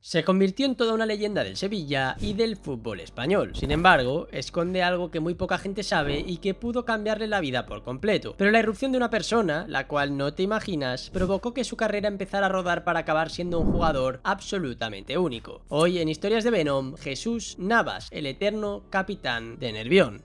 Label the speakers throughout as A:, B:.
A: Se convirtió en toda una leyenda del Sevilla y del fútbol español. Sin embargo, esconde algo que muy poca gente sabe y que pudo cambiarle la vida por completo. Pero la irrupción de una persona, la cual no te imaginas, provocó que su carrera empezara a rodar para acabar siendo un jugador absolutamente único. Hoy en Historias de Venom, Jesús Navas, el eterno capitán de Nervión.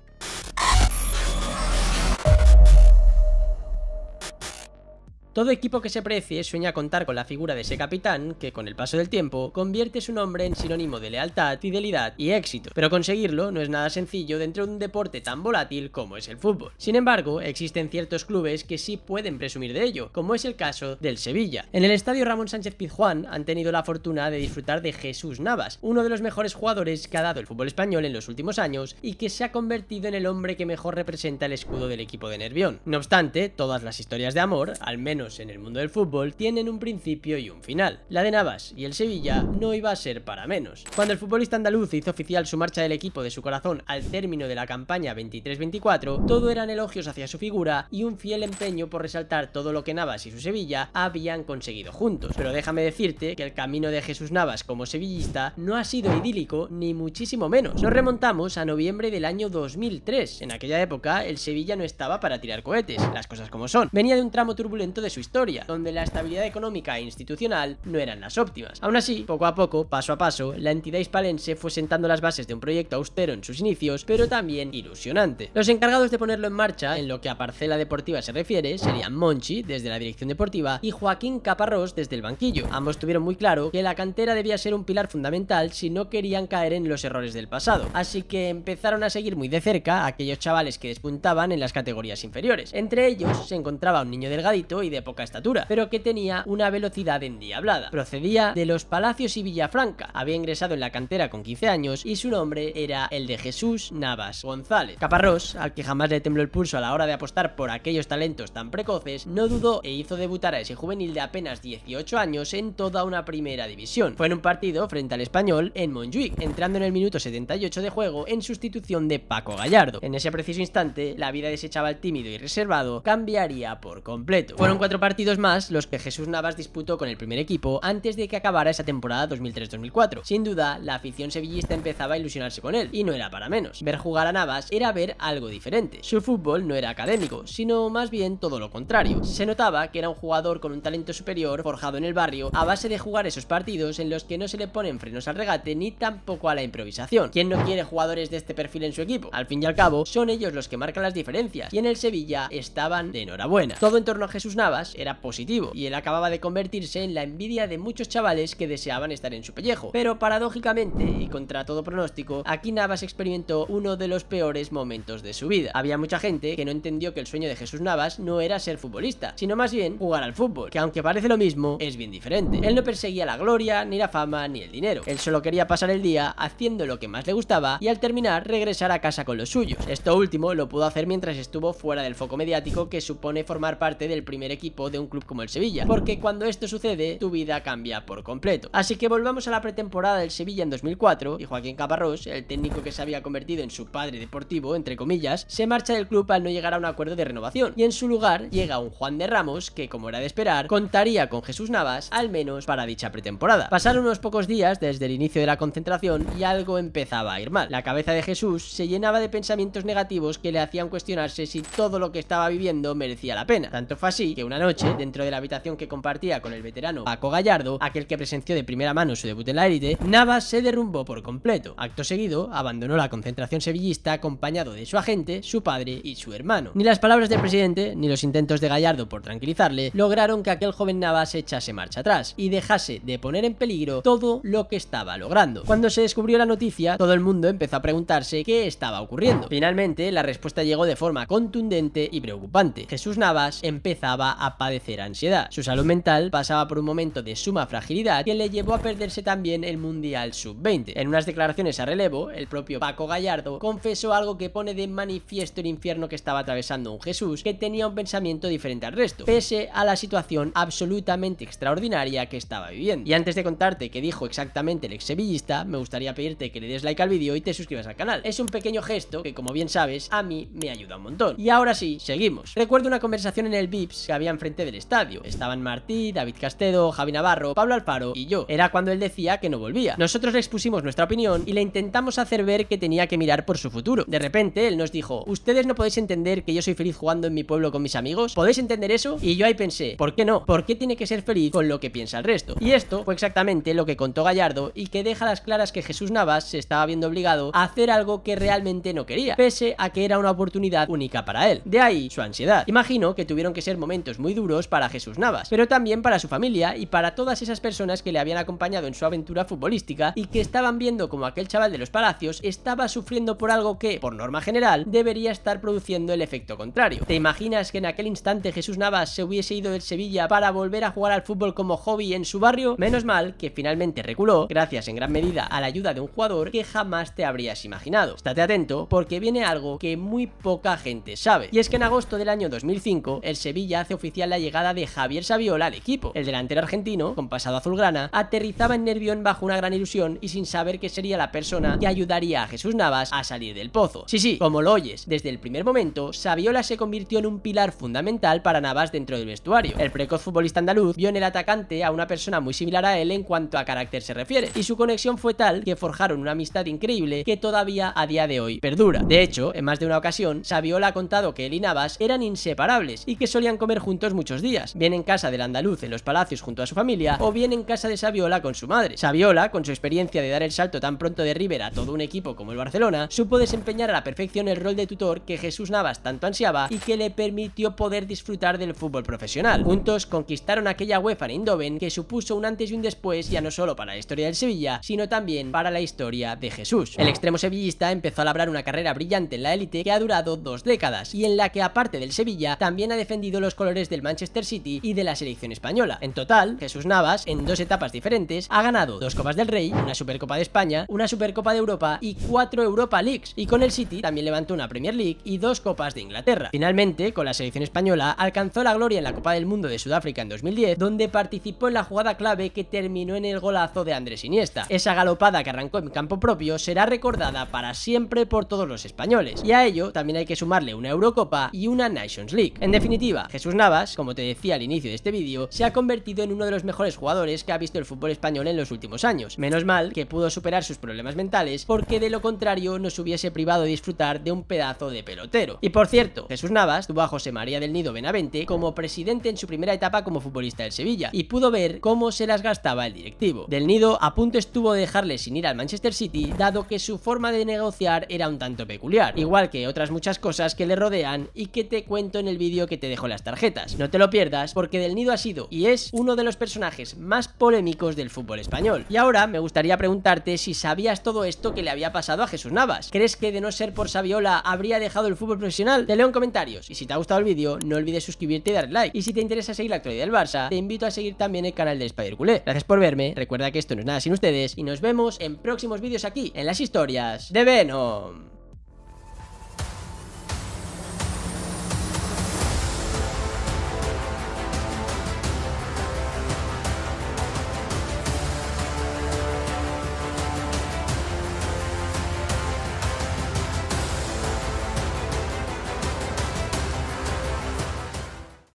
A: Todo equipo que se precie sueña contar con la figura de ese capitán que, con el paso del tiempo, convierte su nombre en sinónimo de lealtad, fidelidad y éxito. Pero conseguirlo no es nada sencillo dentro de un deporte tan volátil como es el fútbol. Sin embargo, existen ciertos clubes que sí pueden presumir de ello, como es el caso del Sevilla. En el estadio Ramón Sánchez Pizjuán han tenido la fortuna de disfrutar de Jesús Navas, uno de los mejores jugadores que ha dado el fútbol español en los últimos años y que se ha convertido en el hombre que mejor representa el escudo del equipo de Nervión. No obstante, todas las historias de amor, al menos en el mundo del fútbol, tienen un principio y un final. La de Navas y el Sevilla no iba a ser para menos. Cuando el futbolista andaluz hizo oficial su marcha del equipo de su corazón al término de la campaña 23-24, todo eran elogios hacia su figura y un fiel empeño por resaltar todo lo que Navas y su Sevilla habían conseguido juntos. Pero déjame decirte que el camino de Jesús Navas como sevillista no ha sido idílico ni muchísimo menos. Nos remontamos a noviembre del año 2003. En aquella época el Sevilla no estaba para tirar cohetes, las cosas como son. Venía de un tramo turbulento de su historia, donde la estabilidad económica e institucional no eran las óptimas. Aún así, poco a poco, paso a paso, la entidad hispalense fue sentando las bases de un proyecto austero en sus inicios, pero también ilusionante. Los encargados de ponerlo en marcha, en lo que a parcela deportiva se refiere, serían Monchi, desde la dirección deportiva, y Joaquín Caparrós, desde el banquillo. Ambos tuvieron muy claro que la cantera debía ser un pilar fundamental si no querían caer en los errores del pasado, así que empezaron a seguir muy de cerca a aquellos chavales que despuntaban en las categorías inferiores. Entre ellos se encontraba un niño delgadito y de poca estatura, pero que tenía una velocidad endiablada. Procedía de Los Palacios y Villafranca, había ingresado en la cantera con 15 años y su nombre era el de Jesús Navas González. Caparrós, al que jamás le tembló el pulso a la hora de apostar por aquellos talentos tan precoces, no dudó e hizo debutar a ese juvenil de apenas 18 años en toda una primera división. Fue en un partido frente al Español en Montjuic, entrando en el minuto 78 de juego en sustitución de Paco Gallardo. En ese preciso instante, la vida de ese chaval tímido y reservado cambiaría por completo. Fueron 4 partidos más los que Jesús Navas disputó con el primer equipo antes de que acabara esa temporada 2003-2004. Sin duda, la afición sevillista empezaba a ilusionarse con él, y no era para menos. Ver jugar a Navas era ver algo diferente. Su fútbol no era académico, sino más bien todo lo contrario. Se notaba que era un jugador con un talento superior, forjado en el barrio, a base de jugar esos partidos en los que no se le ponen frenos al regate ni tampoco a la improvisación. ¿Quién no quiere jugadores de este perfil en su equipo? Al fin y al cabo, son ellos los que marcan las diferencias, y en el Sevilla estaban de enhorabuena. Todo en torno a Jesús Navas era positivo, y él acababa de convertirse en la envidia de muchos chavales que deseaban estar en su pellejo. Pero paradójicamente, y contra todo pronóstico, aquí Navas experimentó uno de los peores momentos de su vida. Había mucha gente que no entendió que el sueño de Jesús Navas no era ser futbolista, sino más bien jugar al fútbol, que aunque parece lo mismo, es bien diferente. Él no perseguía la gloria, ni la fama, ni el dinero. Él solo quería pasar el día haciendo lo que más le gustaba y al terminar regresar a casa con los suyos. Esto último lo pudo hacer mientras estuvo fuera del foco mediático que supone formar parte del primer equipo de un club como el Sevilla, porque cuando esto sucede, tu vida cambia por completo. Así que volvamos a la pretemporada del Sevilla en 2004 y Joaquín Caparrós, el técnico que se había convertido en su padre deportivo, entre comillas, se marcha del club al no llegar a un acuerdo de renovación, y en su lugar llega un Juan de Ramos que, como era de esperar, contaría con Jesús Navas al menos para dicha pretemporada. Pasaron unos pocos días desde el inicio de la concentración y algo empezaba a ir mal. La cabeza de Jesús se llenaba de pensamientos negativos que le hacían cuestionarse si todo lo que estaba viviendo merecía la pena. Tanto fue así que una noche, dentro de la habitación que compartía con el veterano Paco Gallardo, aquel que presenció de primera mano su debut en la élite, Navas se derrumbó por completo. Acto seguido, abandonó la concentración sevillista acompañado de su agente, su padre y su hermano. Ni las palabras del presidente, ni los intentos de Gallardo por tranquilizarle, lograron que aquel joven Navas echase marcha atrás y dejase de poner en peligro todo lo que estaba logrando. Cuando se descubrió la noticia, todo el mundo empezó a preguntarse qué estaba ocurriendo. Finalmente, la respuesta llegó de forma contundente y preocupante. Jesús Navas empezaba a padecer ansiedad. Su salud mental pasaba por un momento de suma fragilidad que le llevó a perderse también el Mundial Sub-20. En unas declaraciones a relevo, el propio Paco Gallardo confesó algo que pone de manifiesto el infierno que estaba atravesando un Jesús que tenía un pensamiento diferente al resto, pese a la situación absolutamente extraordinaria que estaba viviendo. Y antes de contarte qué dijo exactamente el ex sevillista, me gustaría pedirte que le des like al vídeo y te suscribas al canal. Es un pequeño gesto que, como bien sabes, a mí me ayuda un montón. Y ahora sí, seguimos. Recuerdo una conversación en el VIPS que habían enfrente del estadio. Estaban Martí, David Castedo, Javi Navarro, Pablo Alfaro y yo. Era cuando él decía que no volvía. Nosotros le expusimos nuestra opinión y le intentamos hacer ver que tenía que mirar por su futuro. De repente él nos dijo: ¿ustedes no podéis entender que yo soy feliz jugando en mi pueblo con mis amigos? ¿Podéis entender eso? Y yo ahí pensé, ¿por qué no? ¿Por qué tiene que ser feliz con lo que piensa el resto? Y esto fue exactamente lo que contó Gallardo, y que deja a las claras que Jesús Navas se estaba viendo obligado a hacer algo que realmente no quería, pese a que era una oportunidad única para él. De ahí su ansiedad. Imagino que tuvieron que ser momentos muy duros para Jesús Navas, pero también para su familia y para todas esas personas que le habían acompañado en su aventura futbolística y que estaban viendo como aquel chaval de los Palacios estaba sufriendo por algo que, por norma general, debería estar produciendo el efecto contrario. ¿Te imaginas que en aquel instante Jesús Navas se hubiese ido del Sevilla para volver a jugar al fútbol como hobby en su barrio? Menos mal que finalmente reculó, gracias en gran medida a la ayuda de un jugador que jamás te habrías imaginado. Estate atento porque viene algo que muy poca gente sabe, y es que en agosto del año 2005 el Sevilla hace oficial la llegada de Javier Saviola al equipo. El delantero argentino, con pasado azulgrana, aterrizaba en Nervión bajo una gran ilusión y sin saber que sería la persona que ayudaría a Jesús Navas a salir del pozo. Sí, como lo oyes, desde el primer momento Saviola se convirtió en un pilar fundamental para Navas dentro del vestuario. El precoz futbolista andaluz vio en el atacante a una persona muy similar a él en cuanto a carácter se refiere, y su conexión fue tal que forjaron una amistad increíble que todavía a día de hoy perdura. De hecho, en más de una ocasión, Saviola ha contado que él y Navas eran inseparables y que solían comer juntos muchos días, bien en casa del andaluz en los Palacios junto a su familia, o bien en casa de Saviola con su madre. Saviola, con su experiencia de dar el salto tan pronto de River a todo un equipo como el Barcelona, supo desempeñar a la perfección el rol de tutor que Jesús Navas tanto ansiaba y que le permitió poder disfrutar del fútbol profesional. Juntos conquistaron aquella UEFA en Eindhoven que supuso un antes y un después, ya no solo para la historia del Sevilla, sino también para la historia de Jesús. El extremo sevillista empezó a labrar una carrera brillante en la élite que ha durado 2 décadas, y en la que aparte del Sevilla también ha defendido los colores del Manchester City y de la selección española. En total, Jesús Navas, en 2 etapas diferentes, ha ganado 2 Copas del Rey, una Supercopa de España, una Supercopa de Europa y 4 Europa Leagues, y con el City también levantó una Premier League y 2 Copas de Inglaterra. Finalmente, con la selección española, alcanzó la gloria en la Copa del Mundo de Sudáfrica en 2010, donde participó en la jugada clave que terminó en el golazo de Andrés Iniesta. Esa galopada que arrancó en campo propio será recordada para siempre por todos los españoles, y a ello también hay que sumarle una Eurocopa y una Nations League. En definitiva, Jesús Navas, como te decía al inicio de este vídeo, se ha convertido en uno de los mejores jugadores que ha visto el fútbol español en los últimos años. Menos mal que pudo superar sus problemas mentales, porque de lo contrario nos hubiese privado de disfrutar de un pedazo de pelotero. Y por cierto, Jesús Navas tuvo a José María del Nido Benavente como presidente en su primera etapa como futbolista del Sevilla, y pudo ver cómo se las gastaba el directivo. Del Nido a punto estuvo de dejarle sin ir al Manchester City, dado que su forma de negociar era un tanto peculiar, igual que otras muchas cosas que le rodean y que te cuento en el vídeo que te dejo en las tarjetas. No te lo pierdas, porque Del Nido ha sido y es uno de los personajes más polémicos del fútbol español. Y ahora me gustaría preguntarte si sabías todo esto que le había pasado a Jesús Navas. ¿Crees que de no ser por Saviola habría dejado el fútbol profesional? Te leo en comentarios, y si te ha gustado el vídeo no olvides suscribirte y darle like, y si te interesa seguir la actualidad del Barça te invito a seguir también el canal del Spider Culé. Gracias por verme, recuerda que esto no es nada sin ustedes y nos vemos en próximos vídeos aquí en las historias de Venom.